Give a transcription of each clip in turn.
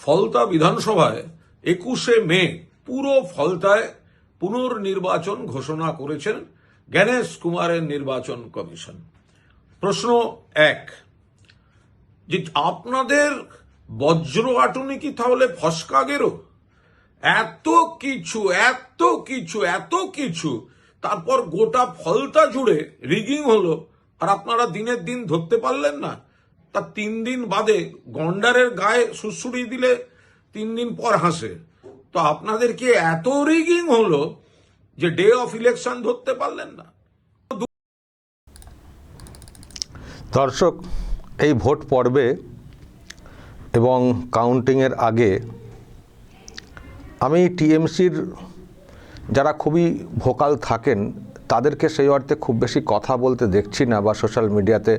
ফলতা বিধানসভায় 21শে মে পুরো ফলতায় পুনর্নির্বাচন ঘোষণা করেছেন জ্ঞানেশ কুমারের নির্বাচন কমিশন। প্রশ্ন এক, যে আপনাদের বজ্র আটুনি কি তাহলে ফসকা গেরো? এত কিছু তারপর গোটা ফলতা জুড়ে রিগিং হলো, আর আপনারা দিনের দিন ধরতে পারলেন না। তার 3 দিন বাদে গন্ডারের গায়ে সুড়সুড়ি দিলে 3 দিন পর হাসে। তো আপনাদের কি এত রিগিং হলো যে ডে অফ ইলেকশন ধরতে পারলেন না? দর্শক, এই ভোট পর্বে এবং কাউন্টিংয়ের আগে আমি টিএমসির যারা খুবই ভোকাল থাকেন তাদেরকে সেই অর্থে খুব বেশি কথা বলতে দেখছি না, বা সোশ্যাল মিডিয়াতে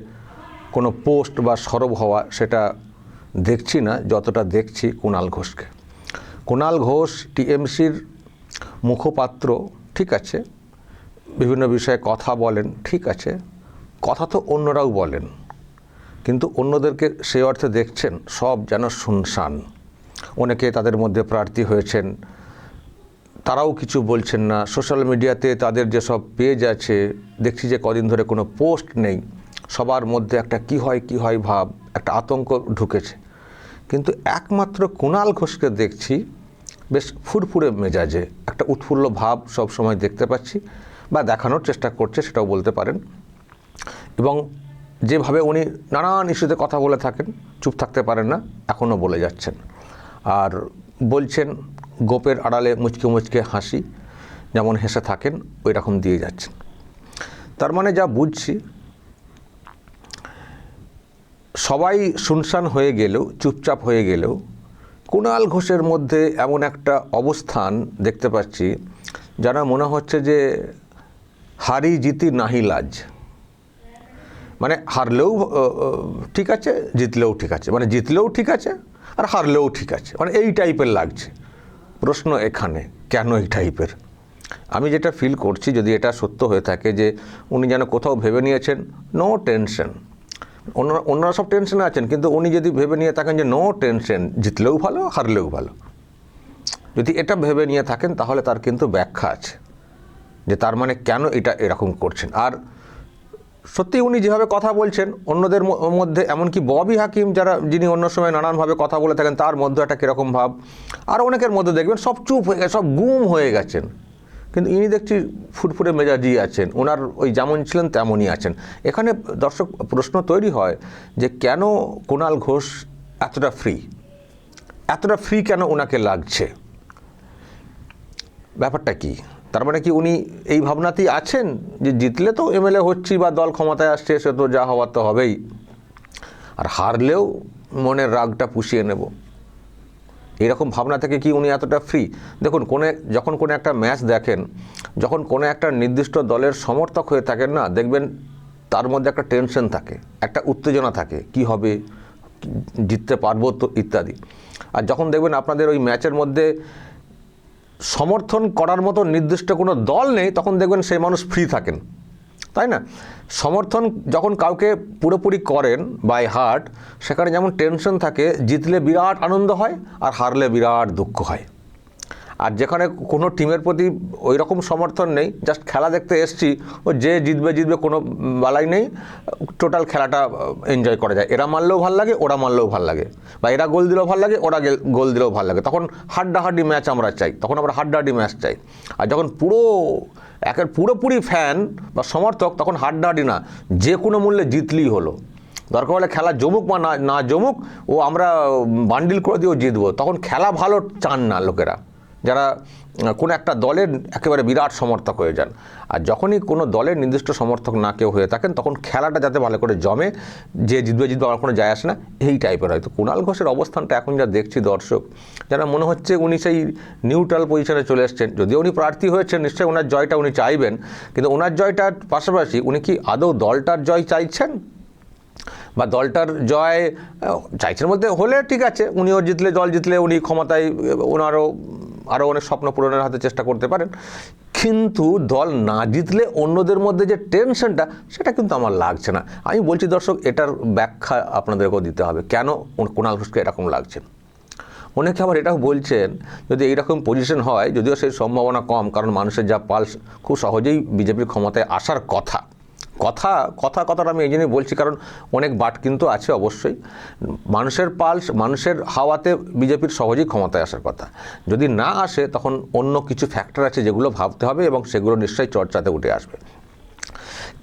কোনো পোস্ট বা সরব হওয়া সেটা দেখছি না, যতটা দেখছি কুণাল ঘোষকে। কুণাল ঘোষ টিএমসির মুখপাত্র, ঠিক আছে, বিভিন্ন বিষয়ে কথা বলেন, ঠিক আছে, কথা তো অন্যরাও বলেন, কিন্তু অন্যদেরকে সেই অর্থে দেখছেন সব যেন শুনশান। অনেকে তাদের মধ্যে প্রার্থী হয়েছেন, তারাও কিছু বলছেন না। সোশ্যাল মিডিয়াতে তাদের যেসব পেজ আছে দেখছি যে কদিন ধরে কোনো পোস্ট নেই, সবার মধ্যে একটা কি হয় ভাব, একটা আতঙ্ক ঢুকেছে। কিন্তু একমাত্র কুণাল ঘোষকে দেখছি বেশ ফুরফুরে মেজাজে, একটা উৎফুল্ল ভাব সব সময় দেখতে পাচ্ছি, বা দেখানোর চেষ্টা করছে সেটাও বলতে পারেন। এবং যেভাবে উনি নানান ইস্যুতে কথা বলে থাকেন, চুপ থাকতে পারেন না, এখনও বলে যাচ্ছেন। আর বলছেন গোপের আড়ালে মুচকে মুচকে হাসি, যেমন হেসে থাকেন ওই রকম দিয়ে যাচ্ছেন। তার মানে যা বুঝছি, সবাই শুনশান হয়ে গেলেও, চুপচাপ হয়ে গেলেও, কুণাল ঘোষের মধ্যে এমন একটা অবস্থান দেখতে পাচ্ছি যারা মনে হচ্ছে যে হারি জিতি নাহি লাজ। মানে হারলেও ঠিক আছে, জিতলেও ঠিক আছে, মানে জিতলেও ঠিক আছে আর হারলেও ঠিক আছে, মানে এই টাইপের লাগছে। প্রশ্ন এখানে, কেন এই টাইপের? আমি যেটা ফিল করছি, যদি এটা সত্য হয়ে থাকে যে উনি যেন কোথাও ভেবে নিয়েছেন নো টেনশন, অন্যরা সব টেনশনে আছেন, কিন্তু উনি যদি ভেবে নিয়ে থাকেন যে নো টেনশন, জিতলেও ভালো হারলেও ভালো, যদি এটা ভেবে নিয়ে থাকেন তাহলে তার কিন্তু ব্যাখ্যা আছে যে তার মানে কেন এটা এরকম করছেন। আর সত্যি উনি যেভাবে কথা বলছেন অন্যদের মধ্যে, এমনকি ববি হাকিম যিনি অন্য সময় নানানভাবে কথা বলে থাকেন, তার মধ্যে একটা কীরকম ভাব। আর অনেকের মধ্যে দেখবেন সব চুপ হয়ে গেছে, সব গুম হয়ে গেছেন, কিন্তু ইনি দেখছি ফুরফুরে মেজাজি আছেন, ওনার ওই যেমন ছিলেন তেমনই আছেন। এখানে দর্শক প্রশ্ন তৈরি হয় যে কেন কুণাল ঘোষ এতটা ফ্রি কেন ওনাকে লাগছে? ব্যাপারটা কি? তার মানে কি উনি এই ভাবনাতেই আছেন যে জিতলে তো এমএলএ হচ্ছি বা দল ক্ষমতায় আসছে, সে তো যা হওয়ার তো হবেই, আর হারলেও মনের রাগটা পুষিয়ে নেব, এরকম ভাবনা থেকে কি উনি এতটা ফ্রি? দেখুন, যখন কোনো একটা ম্যাচ দেখেন, যখন কোনো একটা নির্দিষ্ট দলের সমর্থক হয়ে থাকেন না, দেখবেন তার মধ্যে একটা টেনশন থাকে, একটা উত্তেজনা থাকে, কি হবে, জিততে পারবো তো, ইত্যাদি। আর যখন দেখবেন আপনাদের ওই ম্যাচের মধ্যে সমর্থন করার মতো নির্দিষ্ট কোনো দল নেই, তখন দেখবেন সেই মানুষ ফ্রি থাকেন, তাই না? সমর্থন যখন কাউকে পুরোপুরি করেন বাই হার্ট, সেখানে যেমন টেনশন থাকে, জিতলে বিরাট আনন্দ হয় আর হারলে বিরাট দুঃখ হয়। আর যেখানে কোনো টিমের প্রতি ওই রকম সমর্থন নেই, জাস্ট খেলা দেখতে এসছি, ও যে জিতবে কোনো বালাই নেই, টোটাল খেলাটা এনজয় করা যায়, এরা মারলেও ভাল লাগে, ওরা মারলেও ভাল লাগে, বা এরা গোল দিলেও ভাল লাগে, ওরা গোল দিলেও ভাল লাগে, তখন হাড্ডাহাড্ডি ম্যাচ আমরা চাই, তখন আমরা হাড্ডাহাড্ডি ম্যাচ চাই। আর যখন পুরোপুরি ফ্যান বা সমর্থক, তখন হাড্ডাহাড্ডি না, যে কোনো মূল্যে জিতলেই হলো, দরকার হলে খেলা জমুক বা না জমুক, ও আমরা বান্ডিল করে দিয়েও জিতবো। তখন খেলা ভালো চান না লোকেরা, যারা কোনো একটা দলের একেবারে বিরাট সমর্থক হয়ে যান। আর যখনই কোনো দলের নির্দিষ্ট সমর্থক না কেউ হয়ে থাকেন, তখন খেলাটা যাতে ভালো করে জমে, যে জিতবে আমার কোনো যায় আসে না, এই টাইপের হয়তো কুণাল ঘোষের অবস্থানটা এখন যা দেখছি দর্শক, যারা মনে হচ্ছে উনি সেই নিউট্রাল পজিশনে চলে এসছেন। যদিও উনি প্রার্থী হয়েছেন, নিশ্চয়ই ওনার জয়টা উনি চাইবেন, কিন্তু ওনার জয়টার পাশাপাশি উনি কি আদৌ দলটার জয় চাইছেন, বা দলটার জয় চাইছেন বলতে হলে ঠিক আছে, উনিও জিতলে, দল জিতলে উনি ক্ষমতায়, ওনারও আরও অনেক স্বপ্ন পূরণের হাতে চেষ্টা করতে পারেন। কিন্তু দল না জিতলে অন্যদের মধ্যে যে টেনশনটা, সেটা কিন্তু আমার লাগছে না। আমি বলছি দর্শক, এটার ব্যাখ্যা আপনাদেরকেও দিতে হবে, কেন কুণাল ঘোষকে এরকম লাগছে। অনেকে আবার এটাও বলছেন যদি এইরকম পজিশন হয়, যদিও সেই সম্ভাবনা কম, কারণ মানুষের যা পালস, খুব সহজেই বিজেপির ক্ষমতায় আসার কথাটা আমি এই জন্যই বলছি, কারণ অনেক বাট কিন্তু আছে অবশ্যই। মানুষের পালস, মানুষের হাওয়াতে বিজেপির সহজেই ক্ষমতায় আসার কথা। যদি না আসে তখন অন্য কিছু ফ্যাক্টর আছে যেগুলো ভাবতে হবে এবং সেগুলো নিশ্চয়ই চর্চাতে উঠে আসবে।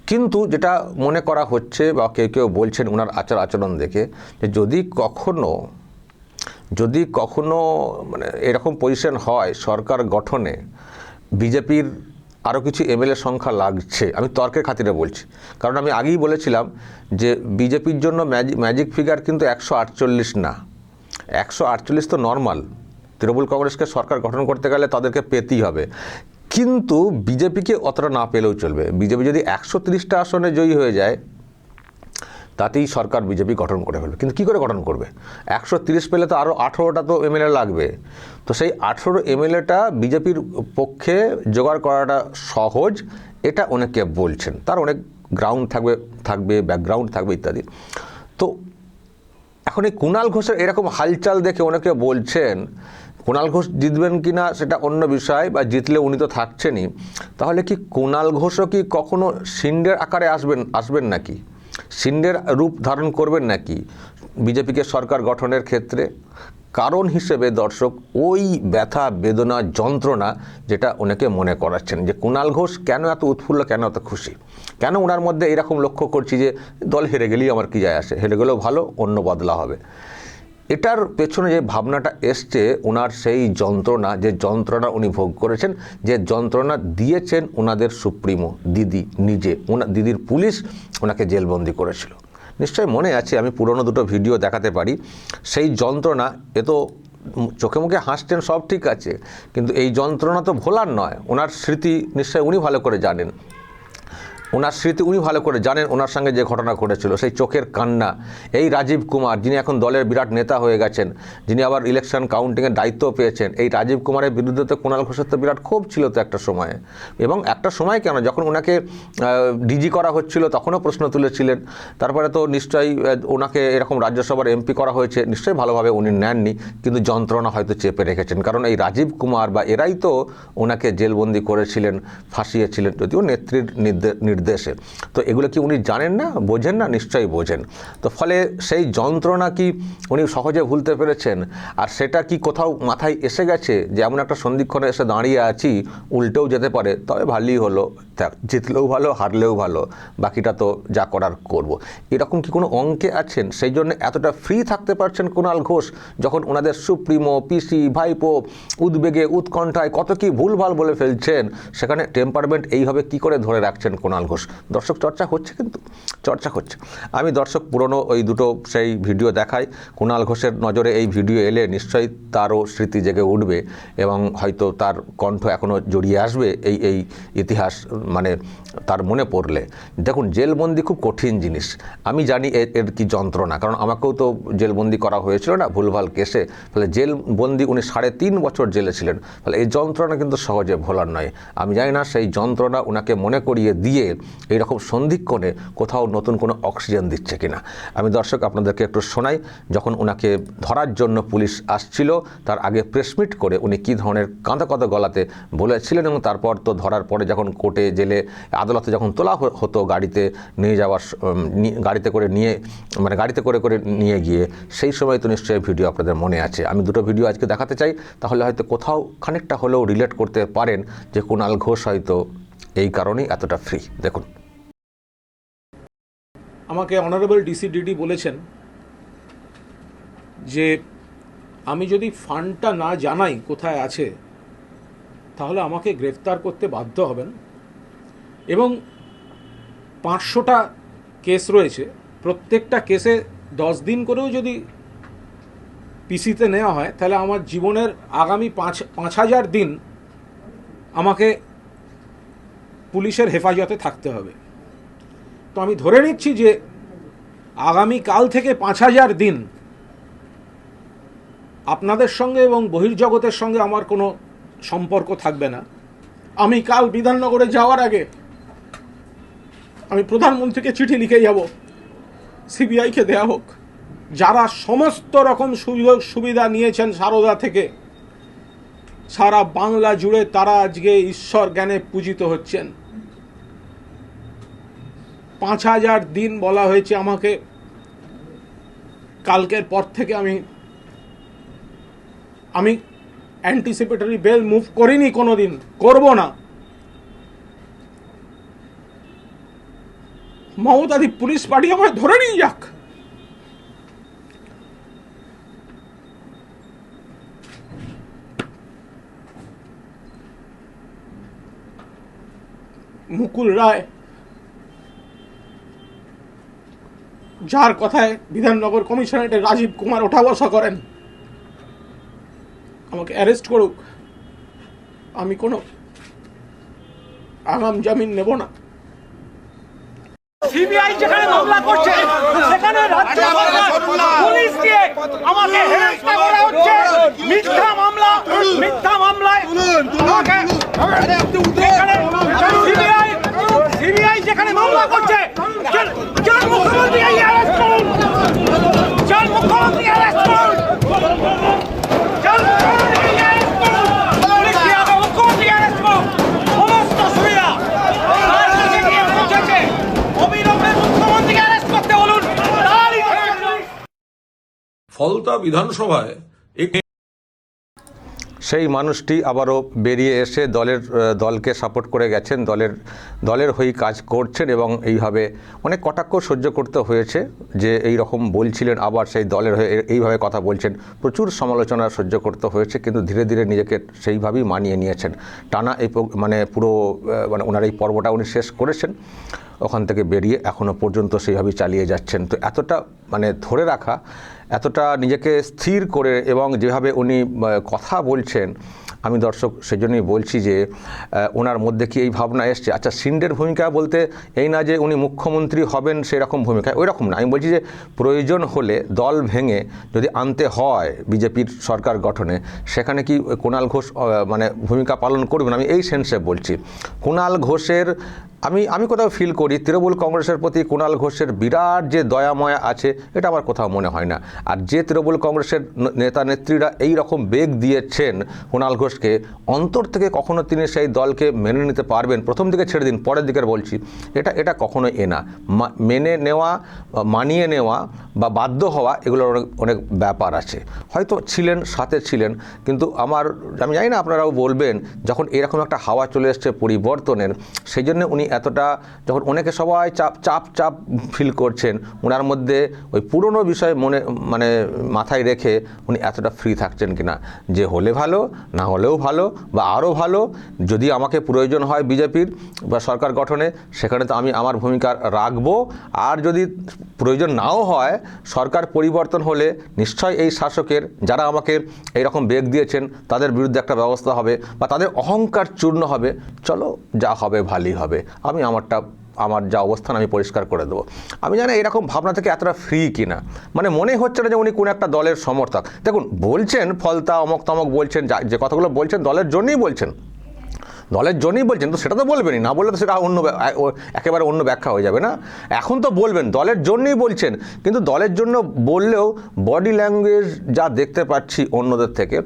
কিন্তু যেটা মনে করা হচ্ছে বা কেউ কেউ বলছেন ওনার আচরণ দেখে, যে যদি কখনো মানে এরকম পজিশন হয় সরকার গঠনে, বিজেপির আরও কিছু এমএলএ সংখ্যা লাগছে, আমি তর্কের খাতিরে বলছি, কারণ আমি আগেই বলেছিলাম যে বিজেপির জন্য ম্যাজিক ফিগার কিন্তু 148 না, 148 তো নর্মাল। তৃণমূল কংগ্রেসকে সরকার গঠন করতে গেলে তাদেরকে পেতেই হবে, কিন্তু বিজেপিকে অতটা না পেলেও চলবে। বিজেপি যদি 130টা আসনে জয়ী হয়ে যায় তাতেই সরকার বিজেপি গঠন করে ফেলবে। কিন্তু কী করে গঠন করবে? 130 পেলে তো আরও 18টা তো এমএলএ লাগবে। তো সেই 18 এমএলএটা বিজেপির পক্ষে জোগাড় করাটা সহজ, এটা অনেকে বলছেন। তার অনেক গ্রাউন্ড থাকবে ব্যাকগ্রাউন্ড থাকবে ইত্যাদি। তো এখন এই কুণাল ঘোষের এরকম হালচাল দেখে অনেকে বলছেন কুণাল ঘোষ জিতবেন কি না সেটা অন্য বিষয়, বা জিতলে উনি তো থাকছেনই, তাহলে কি কুণাল ঘোষও কি কখনো শিন্ডের আকারে আসবেন নাকি, শিন্ডের রূপ ধারণ করবেন নাকি বিজেপিকে সরকার গঠনের ক্ষেত্রে? কারণ হিসেবে দর্শক ওই ব্যথা বেদনা যন্ত্রণা যেটা অনেকে মনে করাচ্ছেন যে কুণাল ঘোষ কেন এত উৎফুল্ল, কেন এত খুশি, কেন ওনার মধ্যে এরকম লক্ষ্য করছি যে দল হেরে গেলেই আমার কী যায় আসে, হেরে গেলেও ভালো, অন্য বদলা হবে। এটার পেছনে যে ভাবনাটা এসছে ওনার সেই যন্ত্রণা, যে যন্ত্রণা উনি ভোগ করেছেন, যে যন্ত্রণা দিয়েছেন ওনাদের সুপ্রিমো দিদি নিজে, দিদির পুলিশ ওনাকে জেলবন্দি করেছিল। নিশ্চয়ই মনে আছে, আমি পুরনো দুটো ভিডিও দেখাতে পারি। সেই যন্ত্রণা, এ তো চোখে মুখে হাসছেন সব ঠিক আছে, কিন্তু এই যন্ত্রণা তো ভোলার নয়। ওনার স্মৃতি নিশ্চয়ই উনি ভালো করে জানেন, ওনার সঙ্গে যে ঘটনা ঘটেছিল, সেই চোখের কান্না। এই রাজীব কুমার, যিনি এখন দলের বিরাট নেতা হয়ে গেছেন, যিনি আবার ইলেকশন কাউন্টিংয়ের দায়িত্ব পেয়েছেন, এই রাজীব কুমারের বিরুদ্ধে তো কুণাল ঘোষের তো বিরাট ক্ষোভ ছিল তো একটা সময়ে। এবং একটা সময় কেন, যখন ওনাকে ডিজি করা হচ্ছিল তখনও প্রশ্ন তুলেছিলেন। তারপরে তো নিশ্চয়ই ওনাকে এরকম রাজ্যসভার এমপি করা হয়েছে, নিশ্চয়ই ভালোভাবে উনি নেননি, কিন্তু যন্ত্রণা হয়তো চেপে রেখেছেন। কারণ এই রাজীব কুমার বা এরাই তো ওনাকে জেলবন্দি করেছিলেন, ফাঁসিয়েছিলেন, যদিও নেত্রীর নির্দেশে। তো এগুলো কি উনি জানেন না, বোঝেন না? নিশ্চয়ই বোঝেন। তো ফলে সেই যন্ত্রণা কি উনি সহজে ভুলতে পেরেছেন? আর সেটা কি কোথাও মাথায় এসে গেছে যে এমন একটা সন্ধিক্ষণে এসে দাঁড়িয়ে আছি, উল্টেও যেতে পারে, তবে ভালোই হলো, জিতলেও ভালো, হারলেও ভালো, বাকিটা তো যা করার করব। এরকম কি কোনো অঙ্কে আছেন? সেই জন্য এতটা ফ্রি থাকতে পারছেন কুণাল ঘোষ, যখন ওনাদের সুপ্রিমো, পিসি, ভাইপো উদ্বেগে উৎকণ্ঠায় কত কি ভুলভাল বলে ফেলছেন, সেখানে টেম্পারমেন্ট এইভাবে কি করে ধরে রাখছেন কুণাল ঘোষ? দর্শক, চর্চা হচ্ছে, কিন্তু চর্চা হচ্ছে। আমি দর্শক পুরনো ওই দুটো সেই ভিডিও দেখাই। কুণাল ঘোষের নজরে এই ভিডিও এলে নিশ্চয়ই তারও স্মৃতি জেগে উঠবে এবং হয়তো তার কণ্ঠ এখনও জড়িয়ে আসবে এই ইতিহাস, মানে তার মনে পড়লে। দেখুন, জেলবন্দি খুব কঠিন জিনিস, আমি জানি এর কি যন্ত্রণা, কারণ আমাকেও তো জেলবন্দি করা হয়েছিল না ভুলভাল কেসে। ফলে জেলবন্দি উনি 3.5 বছর জেলে ছিলেন। ফলে এই যন্ত্রণা কিন্তু সহজে ভোলার নয়। আমি জানি না সেই যন্ত্রণা ওনাকে মনে করিয়ে দিয়ে এইরকম সন্ধিক্ষণে কোথাও নতুন কোনো অক্সিজেন দিচ্ছে কিনা। আমি দর্শক আপনাদেরকে একটু শোনাই, যখন ওনাকে ধরার জন্য পুলিশ আসছিল তার আগে প্রেসমিট করে উনি কী ধরনের কাঁদা গলাতে বলেছিলেন, এবং তারপর তো ধরার পরে যখন কোর্টে, জেলে, আদালতে যখন তোলা হতো গাড়িতে নিয়ে যাওয়ার, গাড়িতে করে নিয়ে গিয়ে, সেই সময় তো নিশ্চয়ই ভিডিও আপনাদের মনে আছে। আমি দুটো ভিডিও আজকে দেখাতে চাই, তাহলে হয়তো কোথাও খানিকটা হলেও রিলেট করতে পারেন যে কুণাল ঘোষ হয়তো এই কারণেই এতটা ফ্রি। দেখুন। আমাকে অনারেবল ডিসিডিডি বলেছেন যে আমি যদি ফান্ডটা না জানাই কোথায় আছে, তাহলে আমাকে গ্রেফতার করতে বাধ্য হবেন, এবং 500টা কেস রয়েছে, প্রত্যেকটা কেসে 10 দিন করেও যদি পিসিতে নেওয়া হয়, তাহলে আমার জীবনের আগামী 5,000 দিন আমাকে পুলিশের হেফাজতে থাকতে হবে। তো আমি ধরে নিচ্ছি যে আগামী কাল থেকে 5,000 দিন আপনাদের সঙ্গে এবং বহির্জগতের সঙ্গে আমার কোনো সম্পর্ক থাকবে না। আমি কাল বিধাননগরে যাওয়ার আগে আমি প্রধানমন্ত্রীকে চিঠি লিখে যাব, সিবিআইকে দেয়া হোক, যারা সমস্ত রকম সুযোগ সুবিধা নিয়েছেন সারদা থেকে, সারা বাংলা জুড়ে তারা আজকে ঈশ্বর জ্ঞানে পূজিত হচ্ছেন। 5000 দিন বলা হয়েছে আমাকে, কালকের পর থেকে আমি অ্যান্টিসিপেটরি বেল মুভ করিনি, কোনোদিন করব না। মমতাদি পুলিশ পাঠিয়ে আমায় ধরে নিয়ে যাক। মুকুল রায়, যার কথায় বিধাননগর কমিশনারেটে রাজীব কুমার ওঠা বসা করেন, আমাকে অ্যারেস্ট করুক, আমি কোনো আগাম জামিন নেব না। সিবিআই যেখানে মামলা করছে সেখানে রাজ্য সরকার পুলিশ দিয়ে আমাকে হেনস্থা করা হচ্ছে। মিথ্যা মামলায় আমাকে সিবিআই যেখানে মামলা করছে, যার মুখ্যমন্ত্রী অ্যারেস্ট করুন, যার মুখ্যমন্ত্রী অ্যারেস্ট করুন, যার মুখ্যমন্ত্রী অ্যারেস্ট করুন, পুলিশ দিয়ে আগে মুখ্যমন্ত্রী অ্যারেস্ট করুন। সমস্ত সুবিধা তার কাছে গিয়ে পৌঁছেছে, অবিলম্বে মুখ্যমন্ত্রী অ্যারেস্ট করতে বলুন। ফলতা বিধানসভায় সেই মানুষটি আবারও বেরিয়ে এসে দলকে সাপোর্ট করে গেছেন, দলের হয়ে কাজ করছেন এবং এইভাবে অনেক কটাক্ষ সহ্য করতে হয়েছে যে এই রকম বলছিলেন, আবার সেই দলের হয়ে এইভাবে কথা বলছেন, প্রচুর সমালোচনা সহ্য করতে হয়েছে, কিন্তু ধীরে ধীরে নিজেকে সেইভাবেই মানিয়ে নিয়েছেন। টানা এই পুরো ওনার এই পর্বটা উনি শেষ করেছেন, ওখান থেকে বেরিয়ে এখনও পর্যন্ত সেইভাবেই চালিয়ে যাচ্ছেন। তো এতটা ধরে রাখা, এতটা নিজেকে স্থির করে এবং যেভাবে উনি কথা বলছেন, আমি দর্শক সেজন্যই বলছি যে ওনার মধ্যে কি এই ভাবনা এসছে। আচ্ছা, শিন্ডের ভূমিকা বলতে এই না যে উনি মুখ্যমন্ত্রী হবেন সেরকম ভূমিকা, ওই রকম না। আমি বলছি যে প্রয়োজন হলে দল ভেঙে যদি আনতে হয় বিজেপির সরকার গঠনে, সেখানে কি কুণাল ঘোষ ভূমিকা পালন করবেন, আমি এই সেন্সে বলছি। কুণাল ঘোষের আমি কোথাও ফিল করি তৃণমূল কংগ্রেসের প্রতি কুণাল ঘোষের বিরাট যে দয়াময়া আছে, এটা আমার কোথাও মনে হয় না। আর যে তৃণমূল কংগ্রেসের নেতা নেত্রীরা এই রকম বেগ দিয়েছেন কুণাল ঘোষকে, অন্তর থেকে কখনো তিনি সেই দলকে মেনে নিতে পারবেন, প্রথম দিকে ছেড়ে দিন, পরের দিকের বলছি, এটা কখনোই না। মেনে নেওয়া, মানিয়ে নেওয়া বা বাধ্য হওয়া, এগুলোর অনেক ব্যাপার আছে। হয়তো ছিলেন, সাথে ছিলেন, কিন্তু আমি জানি না, আপনারাও বলবেন, যখন এরকম একটা হাওয়া চলে এসছে পরিবর্তনের, সেই জন্য উনি এতটা, যখন অনেকে সবাই চাপ ফিল করছেন, ওনার মধ্যে ওই পুরনো বিষয় মাথায় রেখে উনি এতটা ফ্রি থাকছেন কিনা, যে হলে ভালো, না হলেও ভালো, বা আরও ভালো, যদি আমাকে প্রয়োজন হয় বিজেপির বা সরকার গঠনে, সেখানে তো আমি আমার ভূমিকা রাখবো। আর যদি প্রয়োজন নাও হয়, সরকার পরিবর্তন হলে নিশ্চয় এই শাসকের, যারা আমাকে এইরকম বেগ দিয়েছেন, তাদের বিরুদ্ধে একটা ব্যবস্থা হবে বা তাদের অহংকার চূর্ণ হবে। চলো, যা হবে ভালোই হবে, আমি আমার যা অবস্থান আমি পরিষ্কার করে দেবো। আমি জানি এরকম ভাবনা থেকে এতটা ফ্রি কিনা, মনে হচ্ছে না যে উনি কোনো একটা দলের সমর্থক। দেখুন, বলছেন ফলতা অমক তমক বলছেন, যে কথাগুলো বলছেন দলের জন্যই বলছেন, তো সেটা তো বলবেনই, না বললে তো সেটা একেবারে অন্য ব্যাখ্যা হয়ে যাবে না। এখন তো বলবেন দলের জন্যই বলছেন, কিন্তু দলের জন্য বললেও বডি ল্যাঙ্গুয়েজ যা দেখতে পাচ্ছি অন্যদের থেকে,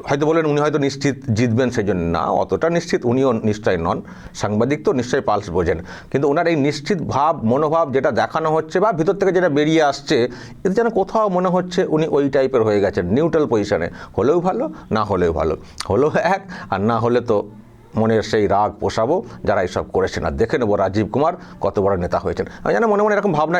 হয়তো বললেন উনি হয়তো নিশ্চিত জিতবেন, সেই জন্য না, অতটা নিশ্চিত উনিও নিশ্চয় নন, সাংবাদিক তো নিশ্চয়ই পালস বোঝেন, কিন্তু ওনার এই নিশ্চিত মনোভাব যেটা দেখানো হচ্ছে বা ভিতর থেকে যেটা বেরিয়ে আসছে, এতে যেন কোথাও মনে হচ্ছে উনি ওই টাইপের হয়ে গেছেন, নিউট্রাল পজিশনে, হলেও ভালো, না হলেও ভালো, হলো এক আর না হলে তো মনের সেই রাগ পোষাবো যারা এইসব করেছেন, আর দেখে নেবো রাজীব কুমার কত বড় নেতা হয়েছেন। আমি জানি মনে এরকম ভাবনা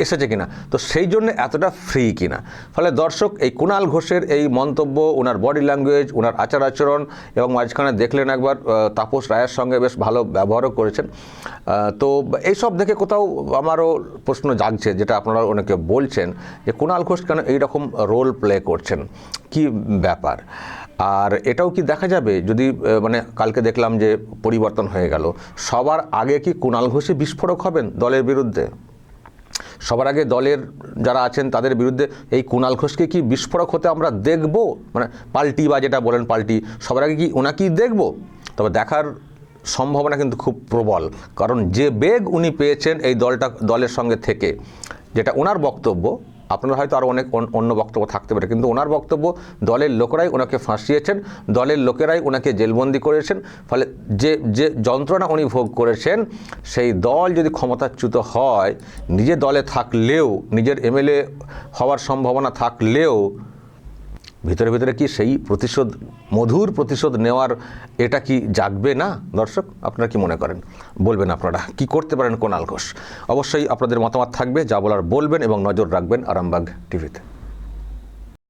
এসেছে কিনা, তো সেই জন্য এতটা ফ্রি কিনা। ফলে দর্শক, এই কুণাল ঘোষের এই মন্তব্য, ওনার বডি ল্যাঙ্গুয়েজ, ওনার আচার আচরণ, এবং মাঝখানে দেখলেন একবার তাপস রায়ের সঙ্গে বেশ ভালো ব্যবহারও করেছেন, তো এইসব দেখে কোথাও আমারও প্রশ্ন জাগছে, যেটা আপনারা অনেকে বলছেন যে কুণাল ঘোষ কেন এইরকম রোল প্লে করছেন, কি ব্যাপার। আর এটাও কি দেখা যাবে যদি কালকে দেখলাম যে পরিবর্তন হয়ে গেল, সবার আগে কি কুণাল ঘোষই বিস্ফোরক হবেন দলের বিরুদ্ধে? সবার আগে দলের যারা আছেন তাদের বিরুদ্ধে এই কুণাল ঘোষকে কি বিস্ফোরক হতে আমরা দেখব? পাল্টি বা যেটা বলেন পাল্টি, সবার আগে কি ওনাকেই দেখব? তবে দেখার সম্ভাবনা কিন্তু খুব প্রবল, কারণ যে বেগ উনি পেয়েছেন এই দলের সঙ্গে থেকে, যেটা ওনার বক্তব্য, আপনার হয়তো আরও অনেক অন্য বক্তব্য থাকতে পারে, কিন্তু ওনার বক্তব্য দলের লোকেরাই ওনাকে ফাঁসিয়েছেন, দলের লোকেরাই ওনাকে জেলবন্দি করেছেন, ফলে যে যে যন্ত্রণা উনি ভোগ করেছেন, সেই দল যদি ক্ষমতাচ্যুত হয়, নিজে দলে থাকলেও, নিজের এমএলএ হওয়ার সম্ভাবনা থাকলেও ভিতরে ভিতরে কি সেই প্রতিশোধ, মধুর প্রতিশোধ নেওয়ার এটা কি জাগবে না? দর্শক, আপনারা কি মনে করেন? বলবেন আপনারা কি করতে পারেন কুণাল ঘোষ। অবশ্যই আপনাদের মতামত থাকবে, যা বলার বলবেন এবং নজর রাখবেন আরামবাগ টিভিতে।